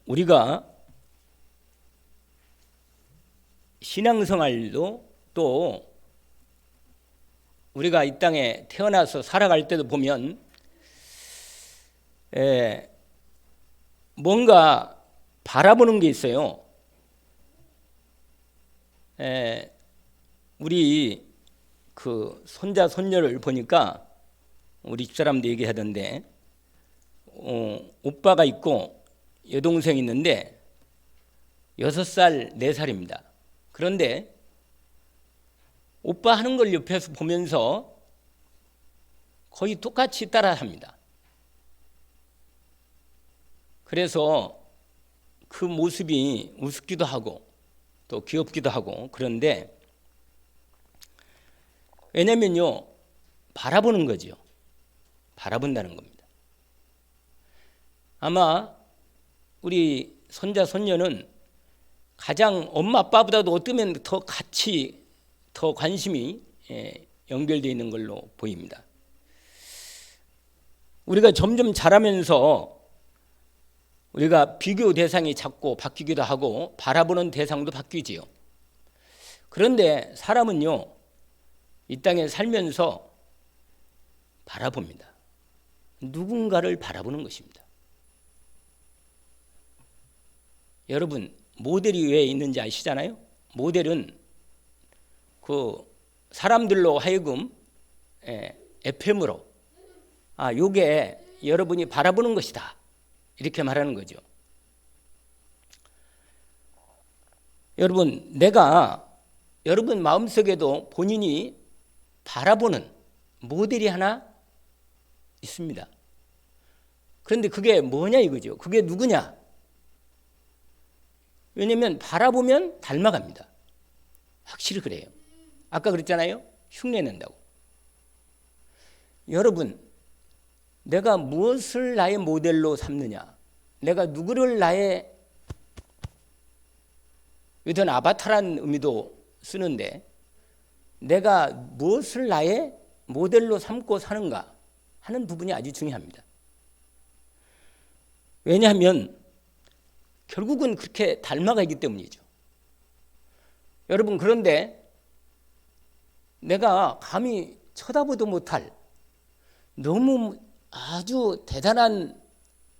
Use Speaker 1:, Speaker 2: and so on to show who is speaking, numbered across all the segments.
Speaker 1: 우리가 신앙생활도 또 우리가 이 땅에 태어나서 살아갈 때도 보면 뭔가 바라보는 게 있어요. 우리 그 손자 손녀를 보니까 우리 집사람도 얘기하던데 오빠가 있고 여동생이 있는데 6살, 4살입니다. 그런데 오빠 하는 걸 옆에서 보면서 거의 똑같이 따라합니다. 그래서 그 모습이 우습기도 하고 또 귀엽기도 하고 그런데 왜냐면요, 바라보는 거죠. 바라본다는 겁니다. 아마 우리 손자 손녀는 가장 엄마 아빠보다도 어쩌면 더 같이 더 관심이 연결되어 있는 걸로 보입니다. 우리가 점점 자라면서 우리가 비교 대상이 자꾸 바뀌기도 하고 바라보는 대상도 바뀌지요. 그런데 사람은요, 이 땅에 살면서 바라봅니다. 누군가를 바라보는 것입니다. 여러분, 모델이 왜 있는지 아시잖아요? 모델은 그 사람들로 하여금 FM으로 요게 여러분이 바라보는 것이다 이렇게 말하는 거죠. 여러분, 내가 여러분 마음속에도 본인이 바라보는 모델이 하나 있습니다. 그런데 그게 뭐냐 이거죠. 그게 누구냐? 왜냐하면 바라보면 닮아갑니다. 확실히 그래요. 아까 그랬잖아요. 흉내낸다고. 여러분, 내가 무엇을 나의 모델로 삼느냐? 내가 누구를 나의 이런 아바타라는 의미도 쓰는데 내가 무엇을 나의 모델로 삼고 사는가 하는 부분이 아주 중요합니다. 왜냐하면 결국은 그렇게 닮아가기 때문이죠. 여러분, 그런데 내가 감히 쳐다보도 못할 너무 아주 대단한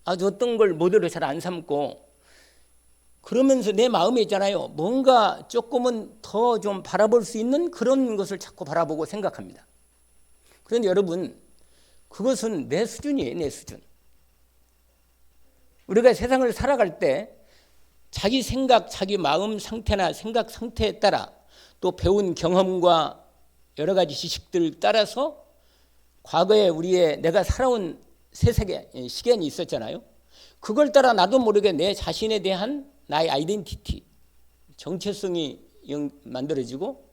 Speaker 1: 아주 어떤 걸 모델로 잘 안 삼고 그러면서 내 마음에 있잖아요. 뭔가 조금은 더 좀 바라볼 수 있는 그런 것을 자꾸 바라보고 생각합니다. 그런데 여러분, 그것은 내 수준이에요. 내 수준. 우리가 세상을 살아갈 때 자기 생각, 자기 마음 상태나 생각 상태에 따라 또 배운 경험과 여러 가지 지식들 따라서 과거에 우리의 내가 살아온 세상의 시간이 있었잖아요. 그걸 따라 나도 모르게 내 자신에 대한 나의 아이덴티티, 정체성이 만들어지고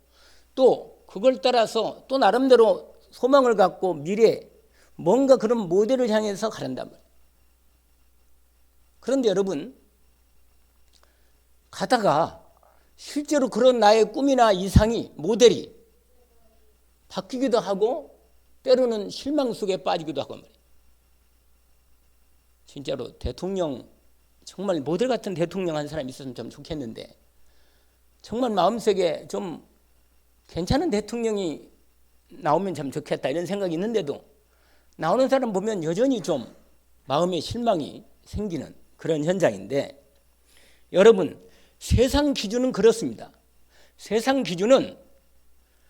Speaker 1: 또 그걸 따라서 또 나름대로 소망을 갖고 미래에 뭔가 그런 모델을 향해서 가란단 말이에요. 그런데 여러분, 가다가 실제로 그런 나의 꿈이나 이상이 모델이 바뀌기도 하고 때로는 실망 속에 빠지기도 하고 말이에요. 진짜로 대통령 정말 모델 같은 대통령 한 사람 있었으면 좀 좋겠는데 정말 마음속에 좀 괜찮은 대통령이 나오면 참 좋겠다 이런 생각이 있는데도 나오는 사람 보면 여전히 좀 마음에 실망이 생기는 그런 현장인데 여러분, 세상 기준은 그렇습니다. 세상 기준은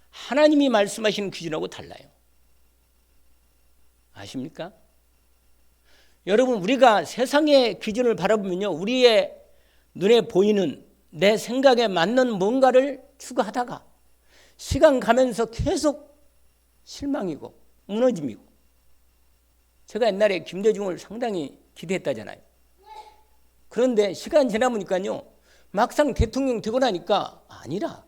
Speaker 1: 하나님이 말씀하시는 기준하고 달라요. 아십니까? 여러분, 우리가 세상의 기준을 바라보면요, 우리의 눈에 보이는 내 생각에 맞는 뭔가를 추구하다가 시간 가면서 계속 실망이고 무너짐이고. 제가 옛날에 김대중을 상당히 기대했다잖아요. 그런데 시간 지나보니까요, 막상 대통령 되고 나니까 아니라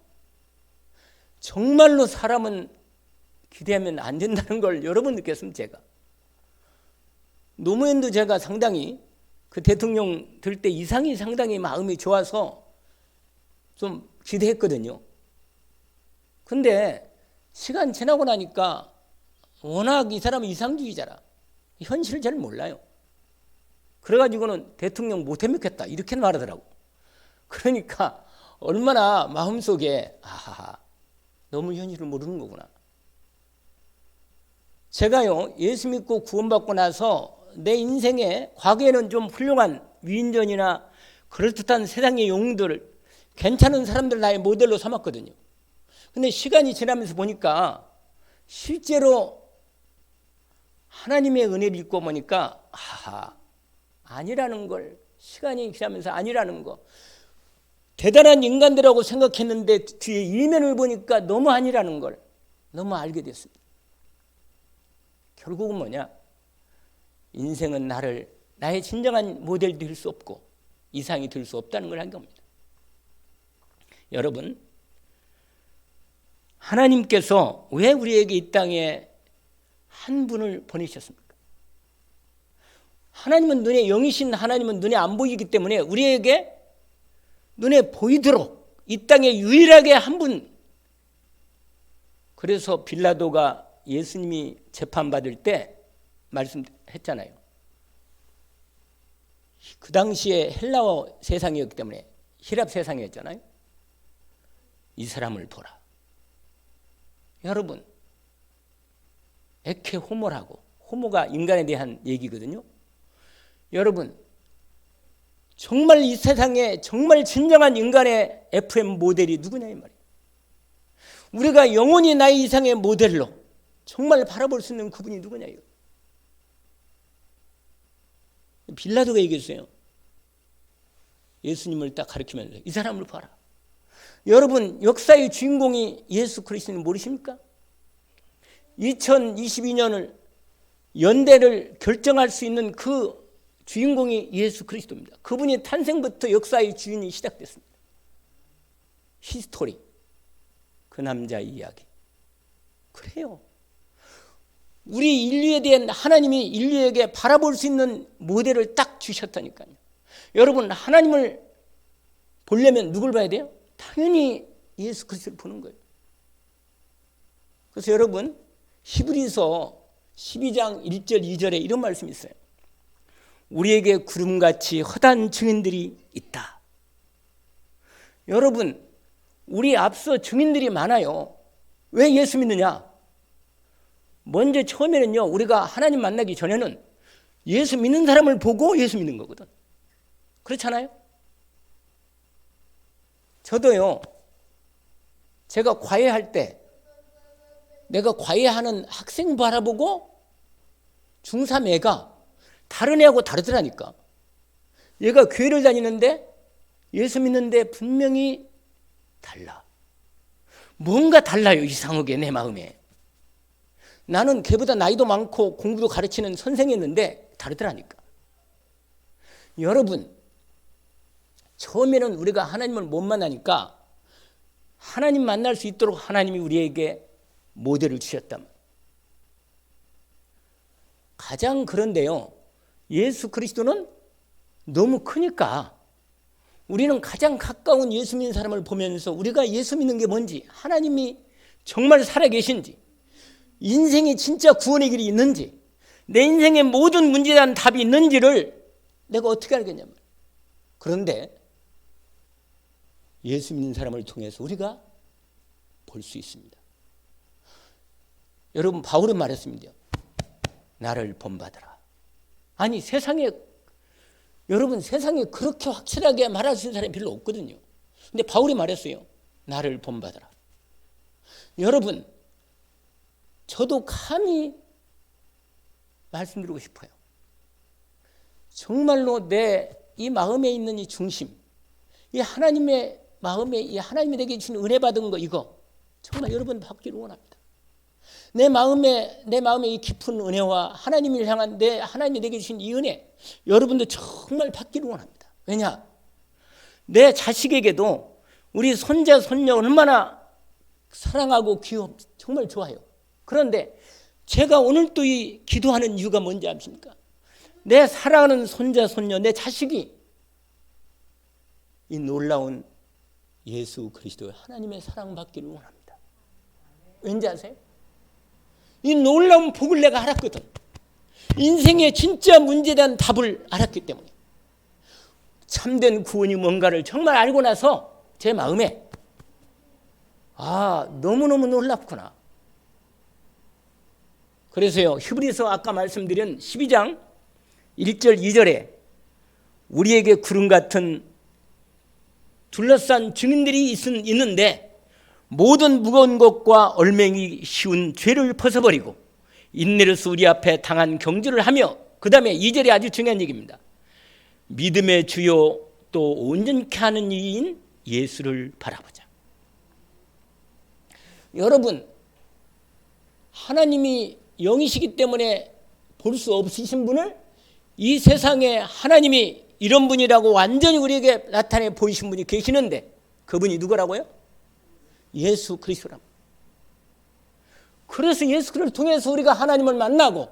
Speaker 1: 정말로 사람은 기대하면 안 된다는 걸 여러 번 느꼈습니다. 제가 노무현도 제가 상당히 그 대통령 될 때 이상이 상당히 마음이 좋아서 좀 기대했거든요. 근데 시간 지나고 나니까 워낙 이 사람은 이상주의자라 현실을 잘 몰라요. 그래가지고는 대통령 못 해먹겠다 이렇게 말하더라고. 그러니까 얼마나 마음속에 너무 현실을 모르는 거구나. 제가요 예수 믿고 구원받고 나서 내 인생에 과거에는 좀 훌륭한 위인전이나 그럴듯한 세상의 영웅들을 괜찮은 사람들 나의 모델로 삼았거든요. 근데 시간이 지나면서 보니까 실제로 하나님의 은혜를 읽고 보니까 아니라는 걸, 시간이 지나면서 아니라는 거, 대단한 인간들하고 생각했는데 뒤에 이면을 보니까 너무 아니라는 걸 너무 알게 됐습니다. 결국은 뭐냐? 인생은 나의 진정한 모델이 될 수 없고 이상이 될 수 없다는 걸 한 겁니다. 여러분, 하나님께서 왜 우리에게 이 땅에 한 분을 보내셨습니까? 하나님은 눈에 영이신 하나님은 눈에 안 보이기 때문에 우리에게 눈에 보이도록 이 땅에 유일하게 한 분. 그래서 빌라도가 예수님이 재판받을 때 말씀했잖아요. 그 당시에 헬라어 세상이었기 때문에 히랍 세상이었잖아요. 이 사람을 보라. 여러분, 에케 호모라고, 호모가 인간에 대한 얘기거든요. 여러분, 정말 이 세상에 정말 진정한 인간의 FM 모델이 누구냐 이 말이에요. 우리가 영원히 나의 이상의 모델로 정말 바라볼 수 있는 그분이 누구냐 이거. 빌라도가 얘기했어요. 예수님을 딱 가리키면서 이 사람을 봐라. 여러분, 역사의 주인공이 예수 그리스도는 모르십니까? 2022년을 연대를 결정할 수 있는 그 주인공이 예수 그리스도입니다. 그분이 탄생부터 역사의 주인이 시작됐습니다. 히스토리, 그 남자의 이야기. 그래요. 우리 인류에 대한 하나님이 인류에게 바라볼 수 있는 모델을 딱 주셨다니까요. 여러분, 하나님을 보려면 누굴 봐야 돼요? 당연히 예수 그리스도를 보는 거예요. 그래서 여러분, 히브리서 12장 1절 2절에 이런 말씀이 있어요. 우리에게 구름같이 허다한 증인들이 있다. 여러분, 우리 앞서 증인들이 많아요. 왜 예수 믿느냐? 먼저 처음에는요, 우리가 하나님 만나기 전에는 예수 믿는 사람을 보고 예수 믿는 거거든. 그렇잖아요? 저도요, 제가 과외할 때 내가 과외하는 학생 바라보고 중3 애가 다른 애하고 다르더라니까. 얘가 교회를 다니는데 예수 믿는데 분명히 달라. 뭔가 달라요, 이상하게 내 마음에. 나는 걔보다 나이도 많고 공부도 가르치는 선생이었는데 다르더라니까. 여러분, 처음에는 우리가 하나님을 못 만나니까 하나님 만날 수 있도록 하나님이 우리에게 모델을 주셨단. 가장 그런데요, 예수 그리스도는 너무 크니까 우리는 가장 가까운 예수 믿는 사람을 보면서 우리가 예수 믿는 게 뭔지, 하나님이 정말 살아계신지, 인생이 진짜 구원의 길이 있는지, 내 인생의 모든 문제에 대한 답이 있는지를 내가 어떻게 알겠냐면. 그런데 예수 믿는 사람을 통해서 우리가 볼 수 있습니다. 여러분, 바울은 말했습니다. 나를 본받으라. 아니, 여러분, 세상에 그렇게 확실하게 말할 수 있는 사람이 별로 없거든요. 근데 바울이 말했어요. 나를 본받으라. 여러분, 저도 감히 말씀드리고 싶어요. 정말로 내 이 마음에 있는 이 중심, 이 하나님의 마음에, 이 하나님이 내게 주신 은혜 받은 거, 이거 정말 여러분 받기를 원합니다. 내 마음에 이 깊은 은혜와 하나님을 향한 하나님이 내게 주신 이 은혜, 여러분도 정말 받기를 원합니다. 왜냐? 내 자식에게도 우리 손자, 손녀 얼마나 사랑하고 정말 좋아요. 그런데 제가 오늘 또 이 기도하는 이유가 뭔지 아십니까? 내 사랑하는 손자, 손녀, 내 자식이 이 놀라운 예수 그리스도의 하나님의 사랑받기를 원합니다. 왠지 아세요? 이 놀라운 복을 내가 알았거든. 인생의 진짜 문제에 대한 답을 알았기 때문에 참된 구원이 뭔가를 정말 알고 나서 제 마음에 너무너무 놀랍구나. 그래서요, 히브리서 아까 말씀드린 12장 1절 2절에 우리에게 구름 같은 둘러싼 증인들이 있는데 모든 무거운 것과 얼매기 쉬운 죄를 벗어버리고 인내로서 우리 앞에 당한 경주를 하며, 그 다음에 2절이 아주 중요한 얘기입니다. 믿음의 주요 또 온전케 하는 이인 예수를 바라보자. 여러분, 하나님이 영이시기 때문에 볼 수 없으신 분을 이 세상에 하나님이 이런 분이라고 완전히 우리에게 나타내 보이신 분이 계시는데, 그분이 누구라고요? 예수 그리스도랍니다. 그래서 예수 그리스도를 통해서 우리가 하나님을 만나고,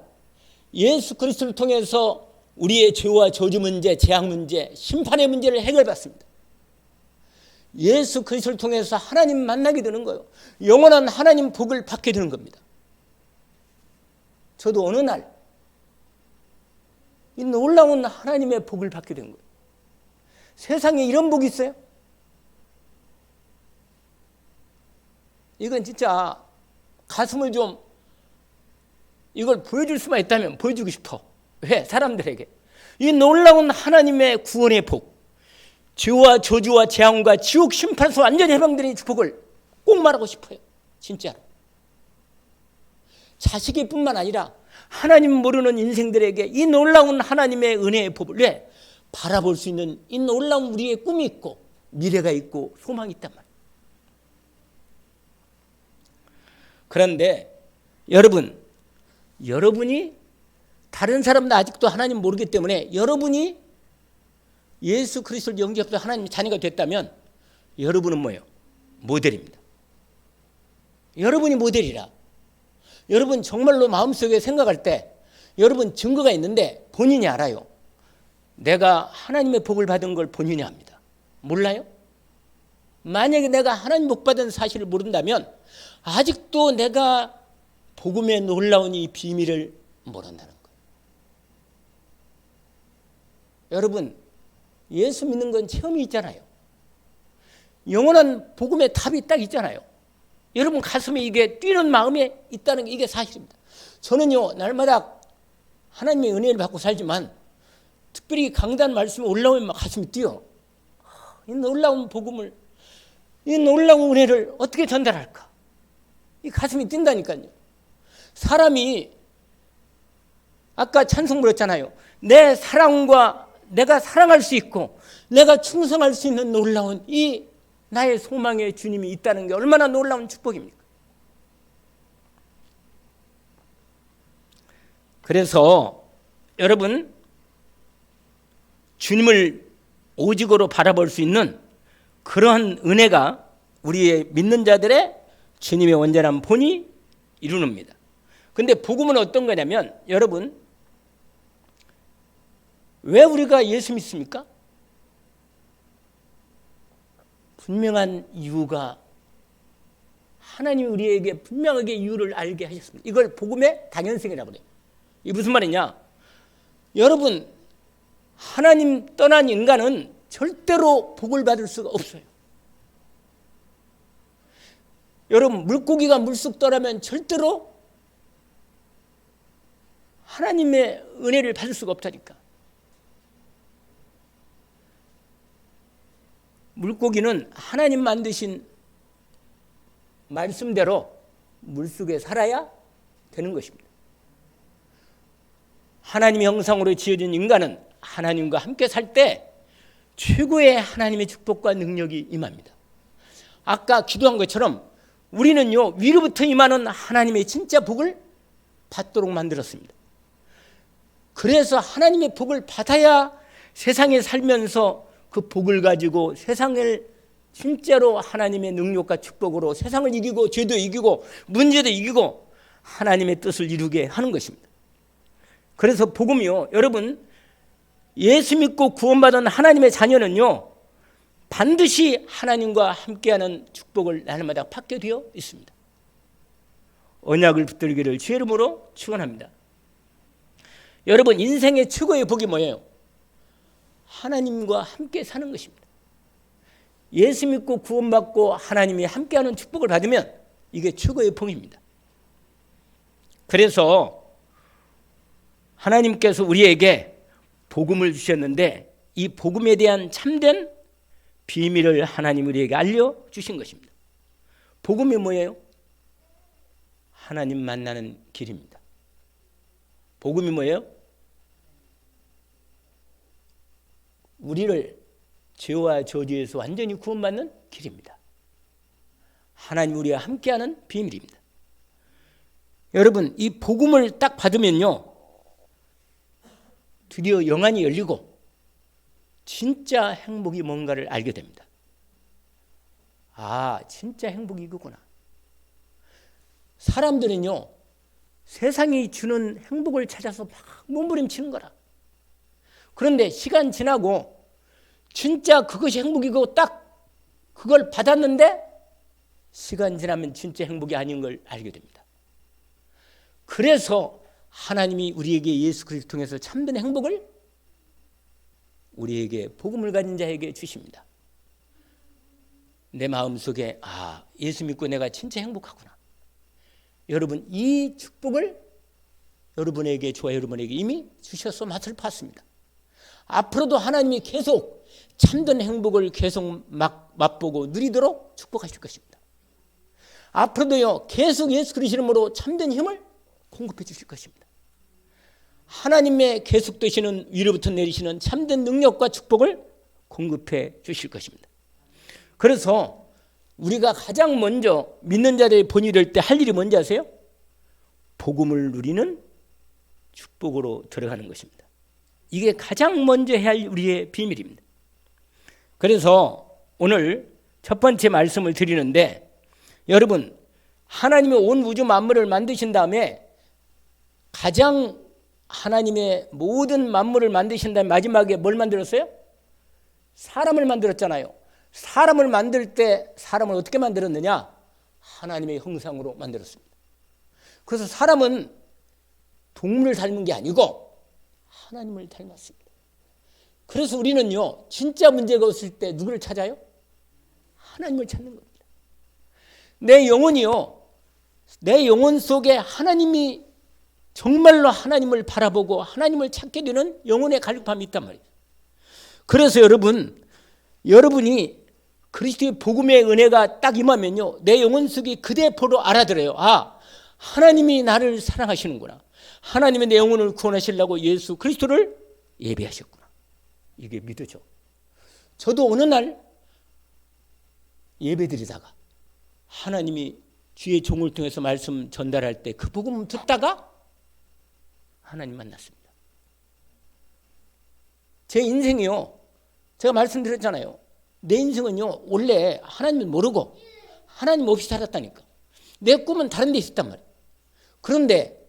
Speaker 1: 예수 그리스도를 통해서 우리의 죄와 저주 문제, 재앙 문제, 심판의 문제를 해결받습니다. 예수 그리스도를 통해서 하나님 만나게 되는 거예요. 영원한 하나님 복을 받게 되는 겁니다. 저도 어느 날 이 놀라운 하나님의 복을 받게 된 거예요. 세상에 이런 복이 있어요? 이건 진짜 가슴을 좀, 이걸 보여줄 수만 있다면 보여주고 싶어. 왜? 사람들에게 이 놀라운 하나님의 구원의 복, 죄와 저주와 재앙과 지옥 심판에서 완전히 해방되는 축복을 꼭 말하고 싶어요. 진짜로. 자식이 뿐만 아니라 하나님 모르는 인생들에게 이 놀라운 하나님의 은혜의 복을, 왜? 바라볼 수 있는 이 놀라운 우리의 꿈이 있고 미래가 있고 소망이 있단 말이에요. 그런데 여러분이 다른 사람도 아직도 하나님 모르기 때문에, 여러분이 예수 그리스도를 영접해서 하나님 자녀가 됐다면 여러분은 뭐예요? 모델입니다. 여러분이 모델이라. 여러분 정말로 마음속에 생각할 때 여러분 증거가 있는데 본인이 알아요. 내가 하나님의 복을 받은 걸 본인이 압니다. 몰라요? 만약에 내가 하나님 복 받은 사실을 모른다면 아직도 내가 복음의 놀라운 이 비밀을 모른다는 거예요. 여러분, 예수 믿는 건 체험이 있잖아요. 영원한 복음의 답이 딱 있잖아요. 여러분 가슴에 이게 뛰는 마음에 있다는 게 이게 사실입니다. 저는요, 날마다 하나님의 은혜를 받고 살지만 특별히 강단 말씀이 올라오면 막 가슴이 뛰어. 이 놀라운 복음을, 이 놀라운 은혜를 어떻게 전달할까? 이 가슴이 뛴다니까요. 사람이 아까 찬송 불렀잖아요. 내 사랑과 내가 사랑할 수 있고 내가 충성할 수 있는 놀라운 이 나의 소망의 주님이 있다는 게 얼마나 놀라운 축복입니까? 그래서 여러분, 주님을 오직으로 바라볼 수 있는 그러한 은혜가 우리의 믿는 자들의 주님의 온전한 본이 이루는입니다. 그런데 복음은 어떤 거냐면, 여러분, 왜 우리가 예수 믿습니까? 분명한 이유가, 하나님이 우리에게 분명하게 이유를 알게 하셨습니다. 이걸 복음의 당연성이라고 그래요. 이게 무슨 말이냐? 여러분, 하나님 떠난 인간은 절대로 복을 받을 수가 없어요. 여러분, 물고기가 물속 떠나면 절대로 하나님의 은혜를 받을 수가 없다니까. 물고기는 하나님 만드신 말씀대로 물속에 살아야 되는 것입니다. 하나님의 형상으로 지어진 인간은 하나님과 함께 살 때 최고의 하나님의 축복과 능력이 임합니다. 아까 기도한 것처럼 우리는요, 위로부터 임하는 하나님의 진짜 복을 받도록 만들었습니다. 그래서 하나님의 복을 받아야 세상에 살면서 그 복을 가지고 세상을 진짜로 하나님의 능력과 축복으로 세상을 이기고 죄도 이기고 문제도 이기고 하나님의 뜻을 이루게 하는 것입니다. 그래서 복음이요, 여러분, 예수 믿고 구원받은 하나님의 자녀는요, 반드시 하나님과 함께하는 축복을 날마다 받게 되어 있습니다. 언약을 붙들기를 주의 이름으로 축원합니다. 여러분, 인생의 최고의 복이 뭐예요? 하나님과 함께 사는 것입니다. 예수 믿고 구원받고 하나님이 함께하는 축복을 받으면 이게 최고의 복입니다. 그래서 하나님께서 우리에게 복음을 주셨는데 이 복음에 대한 참된 비밀을 하나님 우리에게 알려주신 것입니다. 복음이 뭐예요? 하나님 만나는 길입니다. 복음이 뭐예요? 우리를 죄와 저주에서 완전히 구원받는 길입니다. 하나님 우리와 함께하는 비밀입니다. 여러분, 이 복음을 딱 받으면요, 드디어 영안이 열리고 진짜 행복이 뭔가를 알게 됩니다. 아, 진짜 행복이 이거구나. 사람들은요, 세상이 주는 행복을 찾아서 막 몸부림치는 거라. 그런데 시간 지나고 진짜 그것이 행복이고 딱 그걸 받았는데 시간 지나면 진짜 행복이 아닌 걸 알게 됩니다. 그래서 하나님이 우리에게 예수 그리스도를 통해서 참된 행복을 우리에게 복음을 가진 자에게 주십니다. 내 마음속에 예수 믿고 내가 진짜 행복하구나. 여러분, 이 축복을 여러분에게, 저와 여러분에게 이미 주셔서 맛을 봤습니다. 앞으로도 하나님이 계속 참된 행복을 계속 맛보고 누리도록 축복하실 것입니다. 앞으로도요, 계속 예수 그리스도 이름으로 참된 힘을 공급해 주실 것입니다. 하나님의 계속되시는 위로부터 내리시는 참된 능력과 축복을 공급해 주실 것입니다. 그래서 우리가 가장 먼저 믿는 자들의 본이 될 때 할 일이 뭔지 아세요? 복음을 누리는 축복으로 들어가는 것입니다. 이게 가장 먼저 해야 할 우리의 비밀입니다. 그래서 오늘 첫 번째 말씀을 드리는데, 여러분, 하나님이 온 우주 만물을 만드신 다음에 가장 하나님의 모든 만물을 만드신 다음에 마지막에 뭘 만들었어요? 사람을 만들었잖아요. 사람을 만들 때 사람을 어떻게 만들었느냐? 하나님의 형상으로 만들었습니다. 그래서 사람은 동물을 닮은 게 아니고 하나님을 닮았습니다. 그래서 우리는요, 진짜 문제가 없을 때 누구를 찾아요? 하나님을 찾는 겁니다. 내 영혼이요, 내 영혼 속에 하나님이 정말로 하나님을 바라보고 하나님을 찾게 되는 영혼의 갈급함이 있단 말이에요. 그래서 여러분이 그리스도의 복음의 은혜가 딱 임하면요, 내 영혼 속이 그대포로 알아들어요. 하나님이 나를 사랑하시는구나. 하나님이 내 영혼을 구원하시려고 예수 그리스도를 예비하셨구나. 이게 믿어져. 저도 어느 날 예배드리다가 하나님이 주의 종을 통해서 말씀 전달할 때 그 복음 듣다가 하나님 만났습니다. 제 인생이요, 제가 말씀드렸잖아요. 내 인생은요, 원래 하나님을 모르고 하나님 없이 살았다니까. 내 꿈은 다른 데 있었단 말이에요. 그런데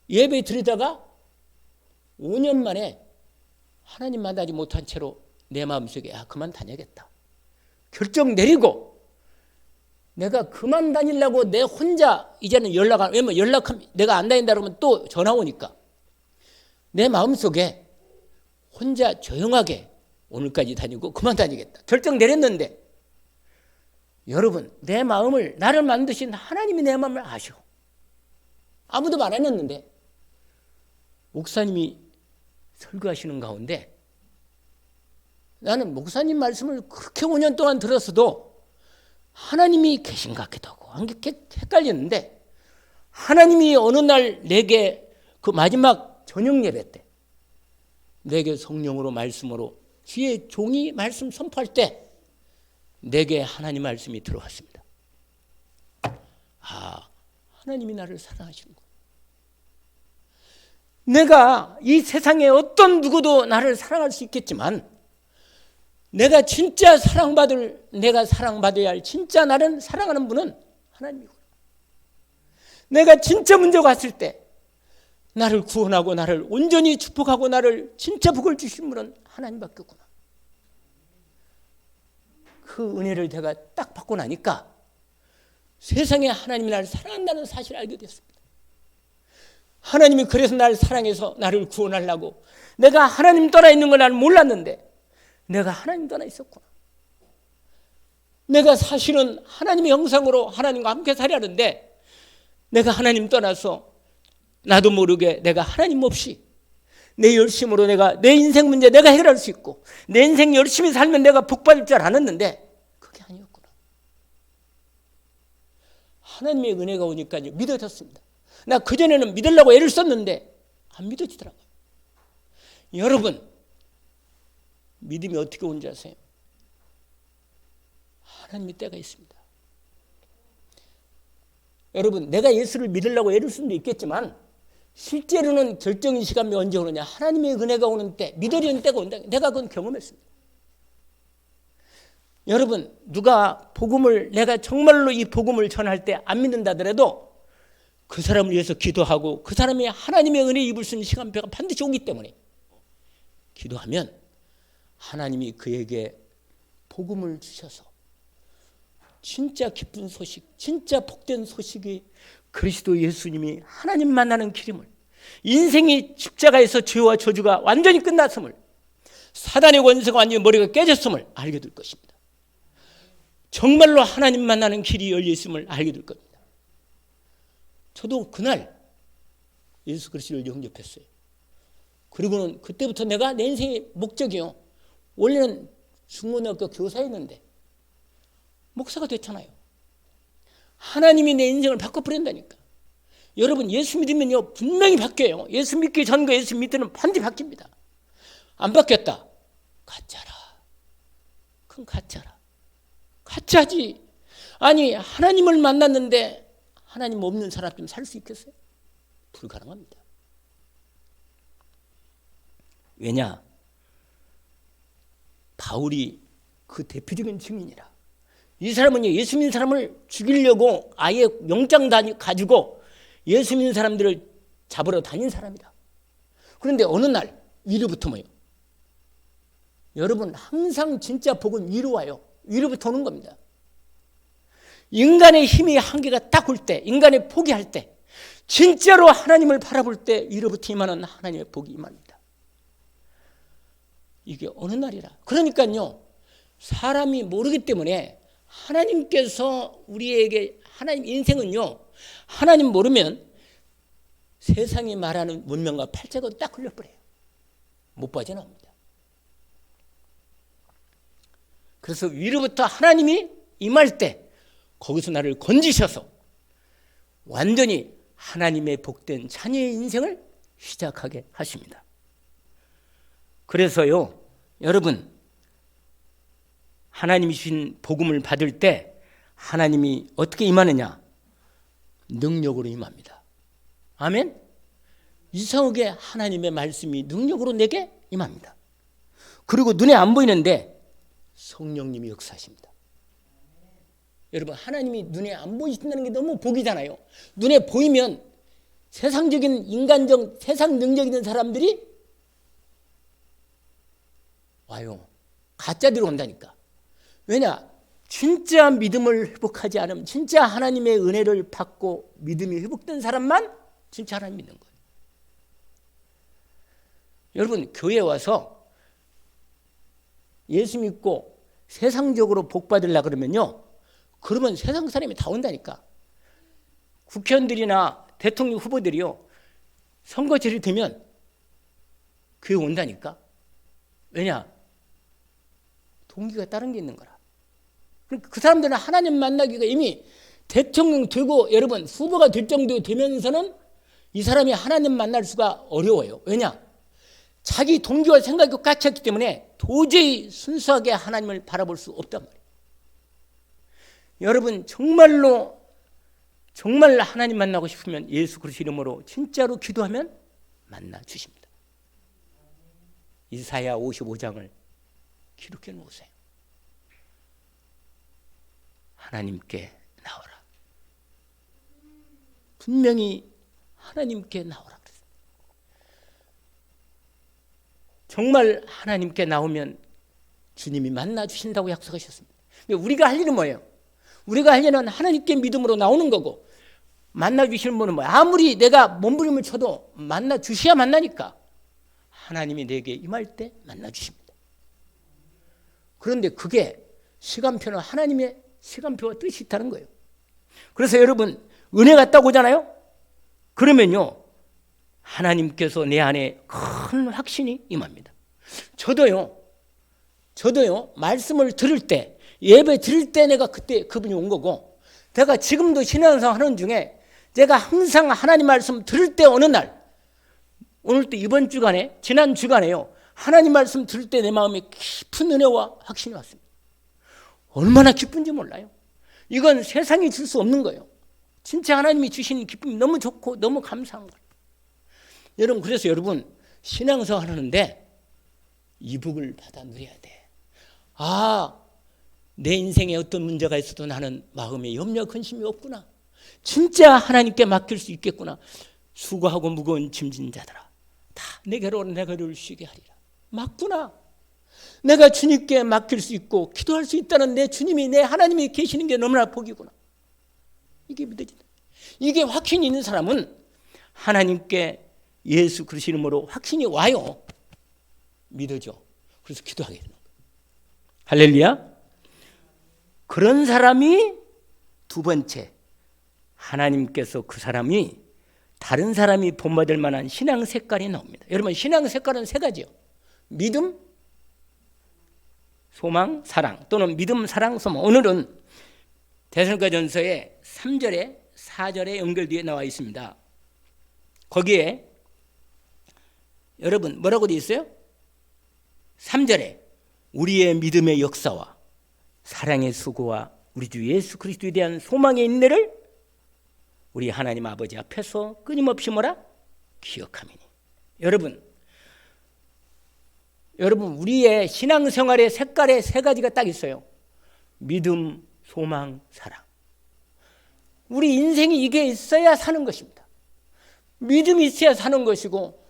Speaker 1: 예배 드리다가 5년 만에 하나님 만나지 못한 채로 내 마음속에 그만 다녀야겠다 결정 내리고, 내가 그만 다니려고 내 혼자 이제는 왜냐면 연락하면 내가 안 다닌다 그러면 또 전화 오니까 내 마음속에 혼자 조용하게 오늘까지 다니고 그만 다니겠다 결정 내렸는데, 여러분, 내 마음을, 나를 만드신 하나님이 내 마음을 아셔. 아무도 말 안 했는데 목사님이 설교하시는 가운데 나는 목사님 말씀을 그렇게 5년 동안 들었어도 하나님이 계신 것 같기도 하고 헷갈렸는데, 하나님이 어느 날 내게 그 마지막 저녁 예배 때 내게 성령으로 말씀으로 주의 종이 말씀 선포할 때 내게 하나님 말씀이 들어왔습니다. 하나님이 나를 사랑하시는 거예요. 내가 이 세상에 어떤 누구도 나를 사랑할 수 있겠지만 내가 진짜 내가 사랑받아야 할 진짜 나를 사랑하는 분은 하나님이고, 내가 진짜 문제가 왔을 때 나를 구원하고 나를 온전히 축복하고 나를 진짜 복을 주신 분은 하나님밖에 없구나. 그 은혜를 제가 딱 받고 나니까 세상에 하나님이 나를 사랑한다는 사실을 알게 됐습니다. 하나님이 그래서 날 사랑해서 나를 구원하려고, 내가 하나님 떠나 있는 걸 나는 몰랐는데 내가 하나님 떠나 있었구나. 내가 사실은 하나님의 형상으로 하나님과 함께 살려는데 내가 하나님 떠나서 나도 모르게 내가 하나님 없이 내 열심으로 내가 내 인생 문제 내가 해결할 수 있고 내 인생 열심히 살면 내가 복 받을 줄 알았는데 그게 아니었구나. 하나님의 은혜가 오니까요 믿어졌습니다. 나 그전에는 믿으려고 애를 썼는데 안 믿어지더라고요. 여러분, 믿음이 어떻게 온지 아세요? 하나님의 때가 있습니다. 여러분, 내가 예수를 믿으려고 애를 쓴 데 있겠지만 실제로는 결정의 시간이 언제 오느냐? 하나님의 은혜가 오는 때, 믿으려는 때가 온다. 내가 그건 경험했습니다. 여러분, 누가 복음을, 내가 정말로 이 복음을 전할 때 안 믿는다 하더라도 그 사람을 위해서 기도하고 그 사람이 하나님의 은혜 입을 수 있는 시간표가 반드시 오기 때문에 기도하면 하나님이 그에게 복음을 주셔서 진짜 기쁜 소식, 진짜 복된 소식이 그리스도 예수님이 하나님 만나는 길임을, 인생이 십자가에서 죄와 저주가 완전히 끝났음을, 사단의 권세가 완전히 머리가 깨졌음을 알게 될 것입니다. 정말로 하나님 만나는 길이 열려 있음을 알게 될 겁니다. 저도 그날 예수 그리스도를 영접했어요. 그리고는 그때부터 내가 내 인생의 목적이요, 원래는 중고등학교 교사였는데 목사가 됐잖아요. 하나님이 내 인생을 바꿔버린다니까. 여러분, 예수 믿으면요 분명히 바뀌어요. 예수 믿기 전과 예수 믿으면 반드시 바뀝니다. 안 바뀌었다, 가짜라. 그건 가짜라. 가짜지. 아니, 하나님을 만났는데 하나님 없는 사람 좀 살 수 있겠어요? 불가능합니다. 왜냐? 바울이 그 대표적인 증인이라. 이 사람은 예수 믿는 사람을 죽이려고 아예 영장 가지고 예수 믿는 사람들을 잡으러 다닌 사람이다. 그런데 어느 날 위로부터 뭐예요? 여러분, 항상 진짜 복은 위로 와요. 위로부터 오는 겁니다. 인간의 힘이 한계가 딱 올 때, 인간의 포기할 때, 진짜로 하나님을 바라볼 때 위로부터 임하는 하나님의 복이 임합니다. 이게 어느 날이라. 그러니까요, 사람이 모르기 때문에 하나님께서 우리에게, 하나님 인생은요, 하나님 모르면 세상이 말하는 문명과 팔자가 딱 걸려버려요. 못 빠져나옵니다. 그래서 위로부터 하나님이 임할 때 거기서 나를 건지셔서 완전히 하나님의 복된 자녀의 인생을 시작하게 하십니다. 그래서요, 여러분, 하나님이 주신 복음을 받을 때 하나님이 어떻게 임하느냐? 능력으로 임합니다. 아멘? 이상하게 하나님의 말씀이 능력으로 내게 임합니다. 그리고 눈에 안 보이는데 성령님이 역사하십니다. 여러분, 하나님이 눈에 안 보이신다는 게 너무 복이잖아요. 눈에 보이면 세상적인 인간적 세상 능력 있는 사람들이 와요. 가짜들이 온다니까. 왜냐? 진짜 믿음을 회복하지 않으면, 진짜 하나님의 은혜를 받고 믿음이 회복된 사람만 진짜 하나님 믿는 거예요. 여러분, 교회에 와서 예수 믿고 세상적으로 복 받으려고 그러면요, 그러면 세상 사람이 다 온다니까. 국회의원들이나 대통령 후보들이요, 선거철이 되면 교회 온다니까. 왜냐? 동기가 다른 게 있는 거라. 그러니까 그 사람들은 하나님 만나기가 이미 대통령 되고, 여러분, 후보가 될 정도 되면서는 이 사람이 하나님 만날 수가 어려워요. 왜냐? 자기 동기와 생각이 꽉 찼기 때문에 도저히 순수하게 하나님을 바라볼 수 없단 말이에요. 여러분, 정말 하나님 만나고 싶으면 예수 그리스도 이름으로 진짜로 기도하면 만나 주십니다. 이사야 55장을 기록해 놓으세요. 하나님께 나오라. 분명히 하나님께 나오라 그랬어요. 정말 하나님께 나오면 주님이 만나 주신다고 약속하셨습니다. 우리가 할 일은 뭐예요? 우리가 할 일은 하나님께 믿음으로 나오는 거고, 만나주시는 분은 뭐야? 아무리 내가 몸부림을 쳐도 만나주셔야 만나니까. 하나님이 내게 임할 때 만나주십니다. 그런데 그게 시간표는 하나님의 시간표와 뜻이 있다는 거예요. 그래서 여러분, 은혜가 딱 오잖아요? 그러면요, 하나님께서 내 안에 큰 확신이 임합니다. 저도요, 말씀을 들을 때, 예배 드릴 때 내가 그때 그분이 온 거고, 제가 지금도 신앙생활 하는 중에 제가 항상 하나님 말씀 들을 때 어느 날, 오늘도 이번 주간에, 지난 주간에요, 하나님 말씀 들을 때 내 마음에 깊은 은혜와 확신이 왔습니다. 얼마나 기쁜지 몰라요. 이건 세상이 줄 수 없는 거예요. 진짜 하나님이 주신 기쁨이 너무 좋고 너무 감사한 거예요. 여러분, 그래서 여러분, 신앙생활 하는데 이복을 받아 누려야 돼. 아, 내 인생에 어떤 문제가 있어도 나는 마음에 염려 근심이 없구나. 진짜 하나님께 맡길 수 있겠구나. 수고하고 무거운 짐진 자들아, 다 내게로 내가를 쉬게 하리라. 맞구나. 내가 주님께 맡길 수 있고 기도할 수 있다는 내 주님이, 내 하나님이 계시는 게 너무나 복이구나. 이게 믿어진다. 이게 확신이 있는 사람은 하나님께 예수 그리스도 이름으로 확신이 와요. 믿어져. 그래서 기도하게 되는 거예요. 할렐루야. 그런 사람이 두 번째, 하나님께서 그 사람이 다른 사람이 본받을 만한 신앙 색깔이 나옵니다. 여러분, 신앙 색깔은 세 가지요. 믿음, 소망, 사랑, 또는 믿음, 사랑, 소망. 오늘은 데살로니가전서의 3절에 4절에 연결되어 나와 있습니다. 거기에 여러분 뭐라고 되어 있어요? 3절에 우리의 믿음의 역사와 사랑의 수고와 우리 주 예수 그리스도에 대한 소망의 인내를 우리 하나님 아버지 앞에서 끊임없이 뭐라? 기억하미니. 여러분, 우리의 신앙생활의 색깔의 세 가지가 딱 있어요. 믿음, 소망, 사랑. 우리 인생이 이게 있어야 사는 것입니다. 믿음이 있어야 사는 것이고,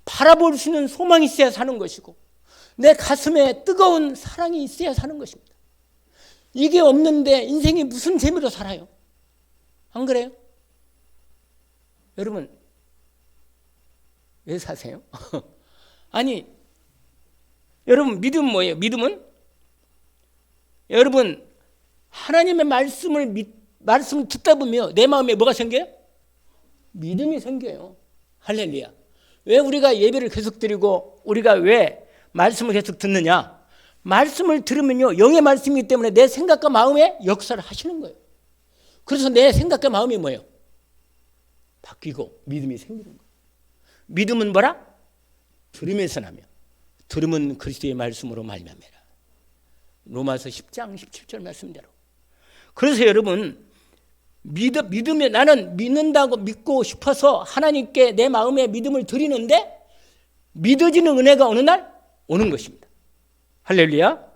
Speaker 1: 바라볼 수 있는 소망이 있어야 사는 것이고, 내 가슴에 뜨거운 사랑이 있어야 사는 것입니다. 이게 없는데 인생이 무슨 재미로 살아요? 안 그래요? 여러분, 왜 사세요? 아니, 여러분, 믿음은 뭐예요? 믿음은 여러분, 하나님의 말씀을 듣다 보면 내 마음에 뭐가 생겨요? 믿음이 생겨요. 할렐루야. 왜 우리가 예배를 계속 드리고 우리가 왜 말씀을 계속 듣느냐? 말씀을 들으면요, 영의 말씀이기 때문에 내 생각과 마음에 역사를 하시는 거예요. 그래서 내 생각과 마음이 뭐예요? 바뀌고 믿음이 생기는 거예요. 믿음은 뭐라? 들음에서 나며 들음은 그리스도의 말씀으로 말미암아라. 로마서 10장 17절 말씀대로. 그래서 여러분, 믿으면 나는 믿는다고 믿고 싶어서 하나님께 내 마음의 믿음을 드리는데 믿어지는 은혜가 어느 날 오는 것입니다. 할렐루야.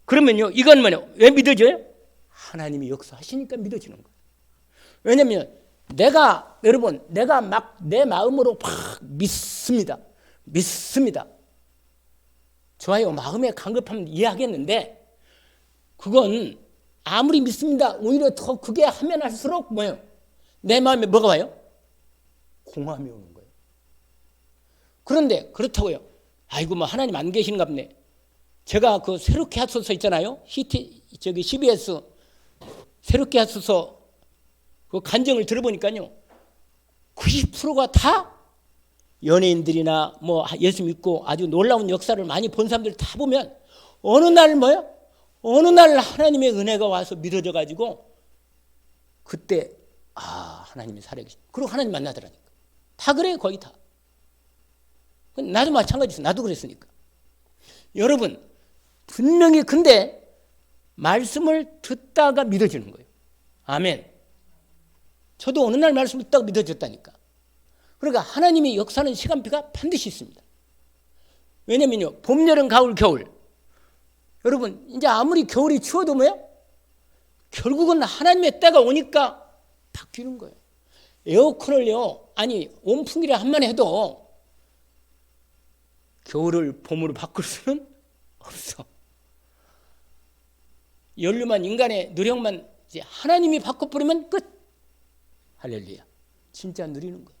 Speaker 1: 그러면요, 이건 뭐냐? 왜 믿어져요? 하나님이 역사하시니까 믿어지는 거예요. 왜냐하면 내가 막 내 마음으로 막 믿습니다. 좋아요. 마음의 간급함을 이해하겠는데 그건 아무리 믿습니다. 오히려 더 그게 하면 할수록 뭐예요? 내 마음에 뭐가 와요? 공함이 오는 거예요. 그런데 그렇다고요. 아이고, 뭐 하나님 안 계시는가 보네. 제가 그 새롭게 하소서 있잖아요. CBS 새롭게 하소서 그 간증을 들어보니까요, 90%가 다 연예인들이나 뭐 예수 믿고 아주 놀라운 역사를 많이 본 사람들 다 보면 어느 날 뭐요? 어느 날 하나님의 은혜가 와서 믿어져 가지고 그때 하나님이 살아계신. 그리고 하나님 만나더라니까. 다 그래요, 거의 다. 나도 마찬가지였어. 나도 그랬으니까. 여러분, 분명히 근데 말씀을 듣다가 믿어지는 거예요. 아멘. 저도 어느 날 말씀을 듣다가 믿어졌다니까. 그러니까 하나님이 역사하는 시간표가 반드시 있습니다. 왜냐면요, 봄, 여름, 가을, 겨울. 여러분, 이제 아무리 겨울이 추워도 뭐야? 결국은 하나님의 때가 오니까 바뀌는 거예요. 에어컨을요, 온풍기를 한 번 해도 겨울을 봄으로 바꿀 수는 없어. 연료만, 인간의 노력만 이제 하나님이 바꿔버리면 끝. 할렐루야. 진짜 누리는 거예요.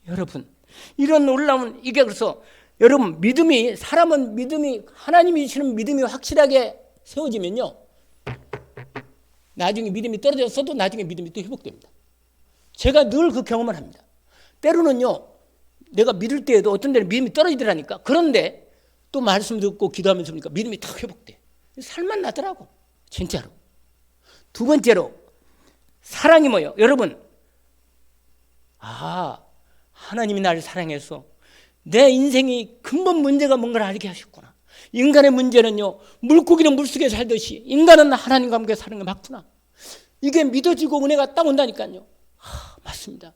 Speaker 1: 여러분, 이런 놀라운, 이게 그래서 여러분, 믿음이, 사람은 믿음이, 하나님이 주시는 믿음이 확실하게 세워지면요, 나중에 믿음이 떨어졌어도 나중에 믿음이 또 회복됩니다. 제가 늘 그 경험을 합니다. 때로는요, 내가 믿을 때에도 어떤 데는 믿음이 떨어지더라니까. 그런데 또 말씀 듣고 기도하면서 보니까 믿음이 탁 회복돼. 살만 나더라고. 진짜로. 두 번째로, 사랑이 뭐예요? 여러분, 하나님이 나를 사랑해서 내 인생이 근본 문제가 뭔가를 알게 하셨구나. 인간의 문제는요, 물고기는 물속에 살듯이 인간은 하나님과 함께 사는 게 맞구나. 이게 믿어지고 은혜가 딱 온다니까요. 맞습니다.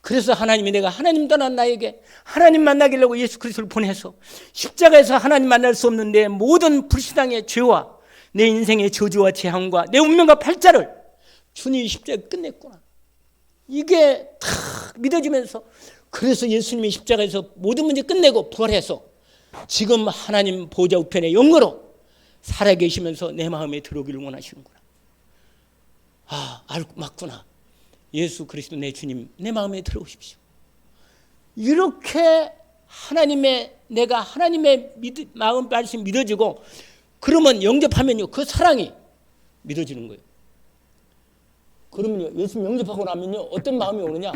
Speaker 1: 그래서 하나님이, 내가 하나님 떠난 나에게 하나님 만나기려고 예수 그리스도를 보내서 십자가에서 하나님 만날 수 없는 내 모든 불신앙의 죄와 내 인생의 저주와 재앙과 내 운명과 팔자를 주님이 십자가에 끝냈구나. 이게 다 믿어지면서, 그래서 예수님이 십자가에서 모든 문제 끝내고 부활해서 지금 하나님 보좌 우편의 영으로 살아계시면서 내 마음에 들어오기를 원하시는구나. 알고 맞구나. 예수 그리스도 내 주님, 내 마음에 들어오십시오. 이렇게 내가 하나님의 마음 말씀이 믿어지고, 그러면 영접하면요, 그 사랑이 믿어지는 거예요. 그러면요, 예수님 영접하고 나면요, 어떤 마음이 오느냐?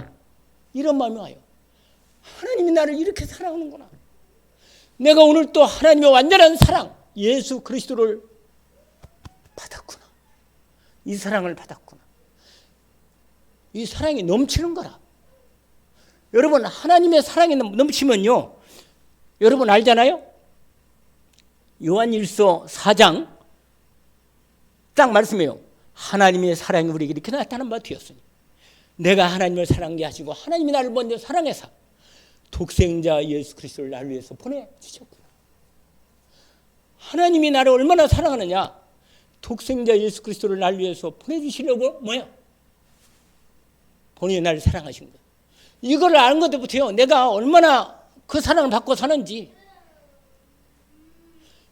Speaker 1: 이런 마음이 와요. 하나님이 나를 이렇게 사랑하는구나. 내가 오늘 또 하나님의 완전한 사랑, 예수 그리스도를 받았구나. 이 사랑을 받았구나. 이 사랑이 넘치는 거라. 여러분, 하나님의 사랑이 넘치면요, 여러분 알잖아요? 요한일서 4장 딱 말씀해요. 하나님의 사랑이 우리에게 이렇게 나타난 바 되었으니 내가 하나님을 사랑하게 하시고 하나님이 나를 먼저 사랑해서 독생자 예수 그리스도를 나를 위해서 보내주셨구나. 하나님이 나를 얼마나 사랑하느냐? 독생자 예수 그리스도를 나를 위해서 보내주시려고 본인이 나를 사랑하신 거예요. 이걸 아는 것부터요, 내가 얼마나 그 사랑을 받고 사는지.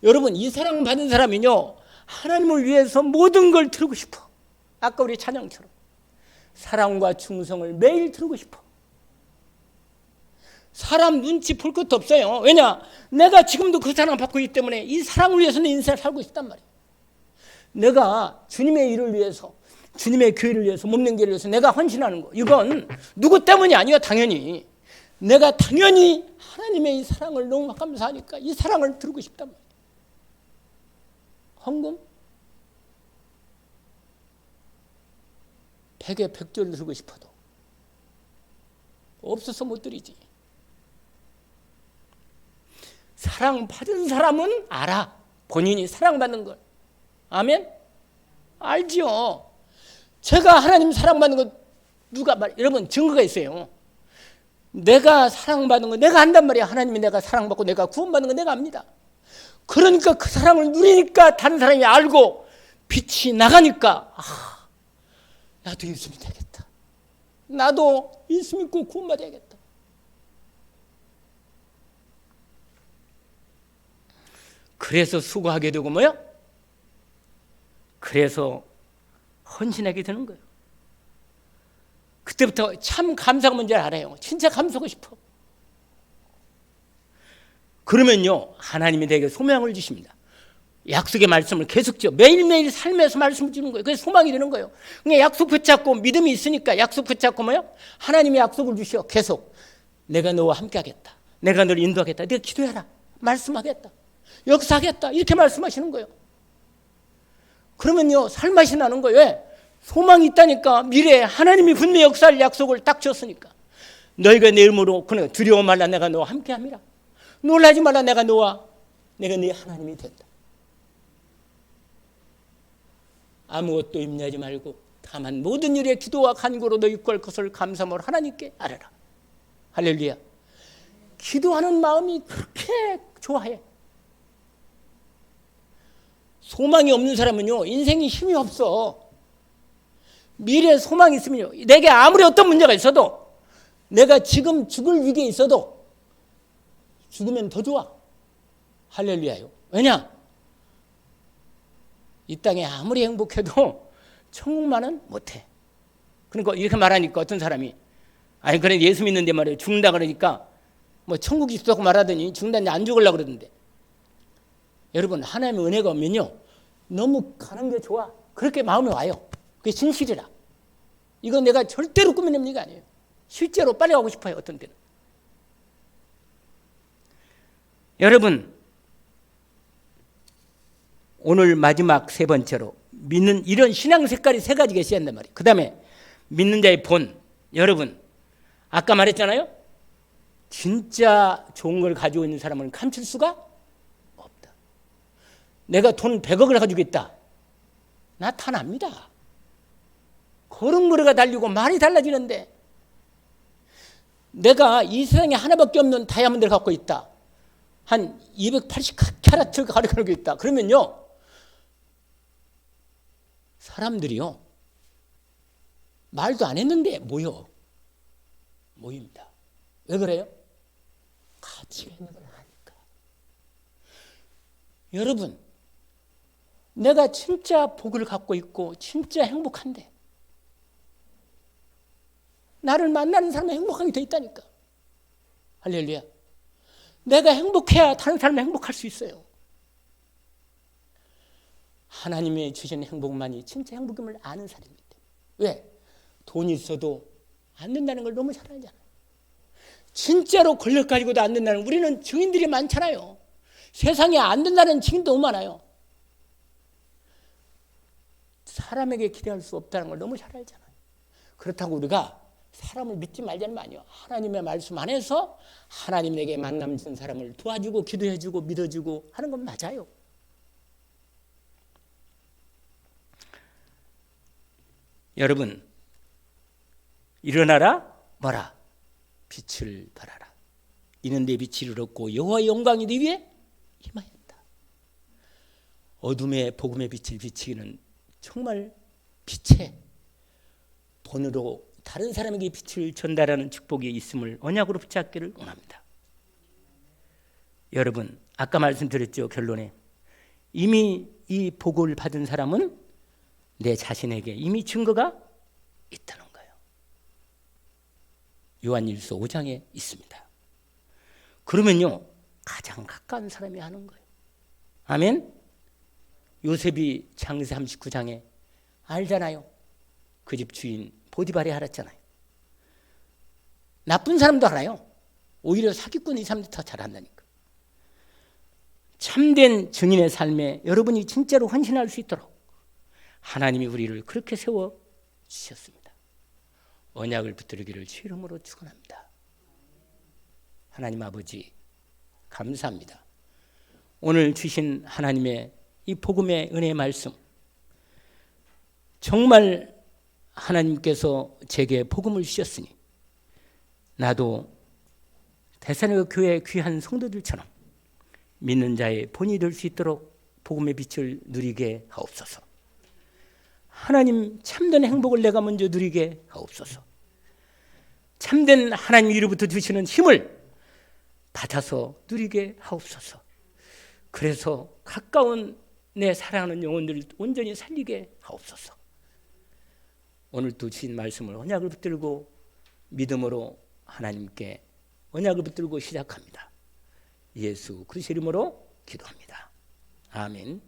Speaker 1: 여러분, 이 사랑을 받은 사람은요, 하나님을 위해서 모든 걸 들고 싶어. 아까 우리 찬양처럼 사랑과 충성을 매일 들고 싶어. 사람 눈치 볼 것도 없어요. 왜냐? 내가 지금도 그 사랑을 받고 있기 때문에 이 사랑을 위해서 내 인생을 살고 싶단 말이에요. 내가 주님의 일을 위해서, 주님의 교회를 위해서, 몸len교를 위해서 내가 헌신하는 거, 이건 누구 때문이 아니에요. 당연히 내가 당연히 하나님의 이 사랑을 너무 감사하니까 이 사랑을 들고 싶단 말이에요. 헌금 100에 100조를 들고 싶어도 없어서 못 드리지. 사랑받은 사람은 알아. 본인이 사랑받는 걸. 아멘? 알지요. 제가 하나님 사랑받는 거 여러분 증거가 있어요. 내가 사랑받는 거 내가 안단 말이야. 하나님이 내가 사랑받고 내가 구원받는 거 내가 압니다. 그러니까 그 사랑을 누리니까 다른 사람이 알고 빛이 나가니까 나도 예수 믿어야겠다. 나도 예수 믿고 구원받아야겠다. 그래서 수고하게 되고 그래서 헌신하게 되는 거예요. 그때부터 참 감사가 뭔지 알아요. 진짜 감사하고 싶어. 그러면요, 하나님이 내게 소망을 주십니다. 약속의 말씀을 계속죠. 매일매일 삶에서 말씀을 주는 거예요. 그래서 소망이 되는 거예요. 그러니까 약속 붙잡고 믿음이 있으니까 약속 붙잡고 하나님이 약속을 주셔. 계속 내가 너와 함께 하겠다. 내가 너를 인도하겠다. 네가 기도해라. 말씀하겠다. 역사하겠다. 이렇게 말씀하시는 거예요. 그러면요, 살맛이 나는 거예요. 왜? 소망이 있다니까. 미래에 하나님이 분명히 역사할 약속을 딱 줬으니까. 너희가 내 이름으로 두려워 말라. 내가 너와 함께 함이라. 놀라지 말라. 내가 네 하나님이 된다. 아무것도 염려하지 말고 다만 모든 일에 기도와 간구로 너희 구할 것을 감사함으로 하나님께 아뢰라. 할렐루야. 기도하는 마음이 그렇게 좋아해. 소망이 없는 사람은요, 인생이 힘이 없어. 미래에 소망이 있으면요, 내게 아무리 어떤 문제가 있어도, 내가 지금 죽을 위기에 있어도 죽으면 더 좋아. 할렐루야요. 왜냐? 이 땅에 아무리 행복해도 천국만은 못해. 그러니까 이렇게 말하니까 어떤 사람이 아니 그래 예수 믿는데 말이에요 죽는다 그러니까 뭐 천국 있다고 말하더니 죽는다는데 안 죽으려고 그러던데. 여러분 하나님의 은혜가 오면요 너무 가는 게 좋아. 그렇게 마음이 와요. 그게 진실이라. 이건 내가 절대로 꾸며낸 얘기가 아니에요. 실제로 빨리 가고 싶어요. 어떤 때는. 여러분 오늘 마지막 세 번째로 믿는 이런 신앙 색깔이 세 가지가 있어야 한단 말이에요. 그 다음에 믿는 자의 본. 여러분 아까 말했잖아요. 진짜 좋은 걸 가지고 있는 사람은 감출 수가 없다. 내가 돈 100억을 가지고 있다. 나타납니다. 걸음걸이가 달리고 말이 달라지는데 내가 이 세상에 하나밖에 없는 다이아몬드를 갖고 있다. 한 280캐럿을 가지고 있다. 그러면요. 사람들이요. 말도 안 했는데 모입니다. 왜 그래요? 가치가 있는 걸 아니까. 여러분 내가 진짜 복을 갖고 있고 진짜 행복한데 나를 만나는 사람은 행복하게 돼 있다니까. 할렐루야. 내가 행복해야 다른 사람이 행복할 수 있어요. 하나님이 주신 행복만이 진짜 행복임을 아는 사람이기 때문에. 왜? 돈이 있어도 안 된다는 걸 너무 잘 알잖아요. 진짜로 권력 가지고도 안 된다는 우리는 증인들이 많잖아요. 세상에 안 된다는 증인도 너무 많아요. 사람에게 기대할 수 없다는 걸 너무 잘 알잖아요. 그렇다고 우리가 사람을 믿지 말자는 말이에요. 하나님의 말씀 안에서 하나님 내게 만남 준 사람을 도와주고 기도해주고 믿어주고 하는 건 맞아요. 여러분 일어나라 뭐라 빛을 발하라. 이는 내 빛이 이르렀고 여호와의 영광이 네 위에 임하였다. 어둠의 복음의 빛을 비치기는 정말 빛의 본으로 다른 사람에게 빛을 전달하는 축복이 있음을 언약으로 붙잡기를 원합니다. 여러분 아까 말씀드렸죠. 결론에 이미 이 복을 받은 사람은 내 자신에게 이미 증거가 있다는 거예요. 요한일서 5장에 있습니다. 그러면요 가장 가까운 사람이 하는 거예요. 아멘. 요셉이 창세 39장에 알잖아요. 그 집 주인 보디발이 알았잖아요. 나쁜 사람도 알아요. 오히려 사기꾼 이 사람들이 더 잘한다니까. 참된 증인의 삶에 여러분이 진짜로 헌신할 수 있도록 하나님이 우리를 그렇게 세워주셨습니다. 언약을 붙들기를 주 이름으로 축원합니다. 하나님 아버지 감사합니다. 오늘 주신 하나님의 이 복음의 은혜의 말씀 정말 하나님께서 제게 복음을 주셨으니 나도 데살로니가 교회 귀한 성도들처럼 믿는 자의 본이 될 수 있도록 복음의 빛을 누리게 하옵소서. 하나님 참된 행복을 내가 먼저 누리게 하옵소서. 참된 하나님 위로부터 주시는 힘을 받아서 누리게 하옵소서. 그래서 가까운 내 사랑하는 영혼들을 온전히 살리게 하옵소서. 오늘 또 주신 말씀을 언약을 붙들고 믿음으로 하나님께 언약을 붙들고 시작합니다. 예수 그리스도 이름으로 기도합니다. 아멘.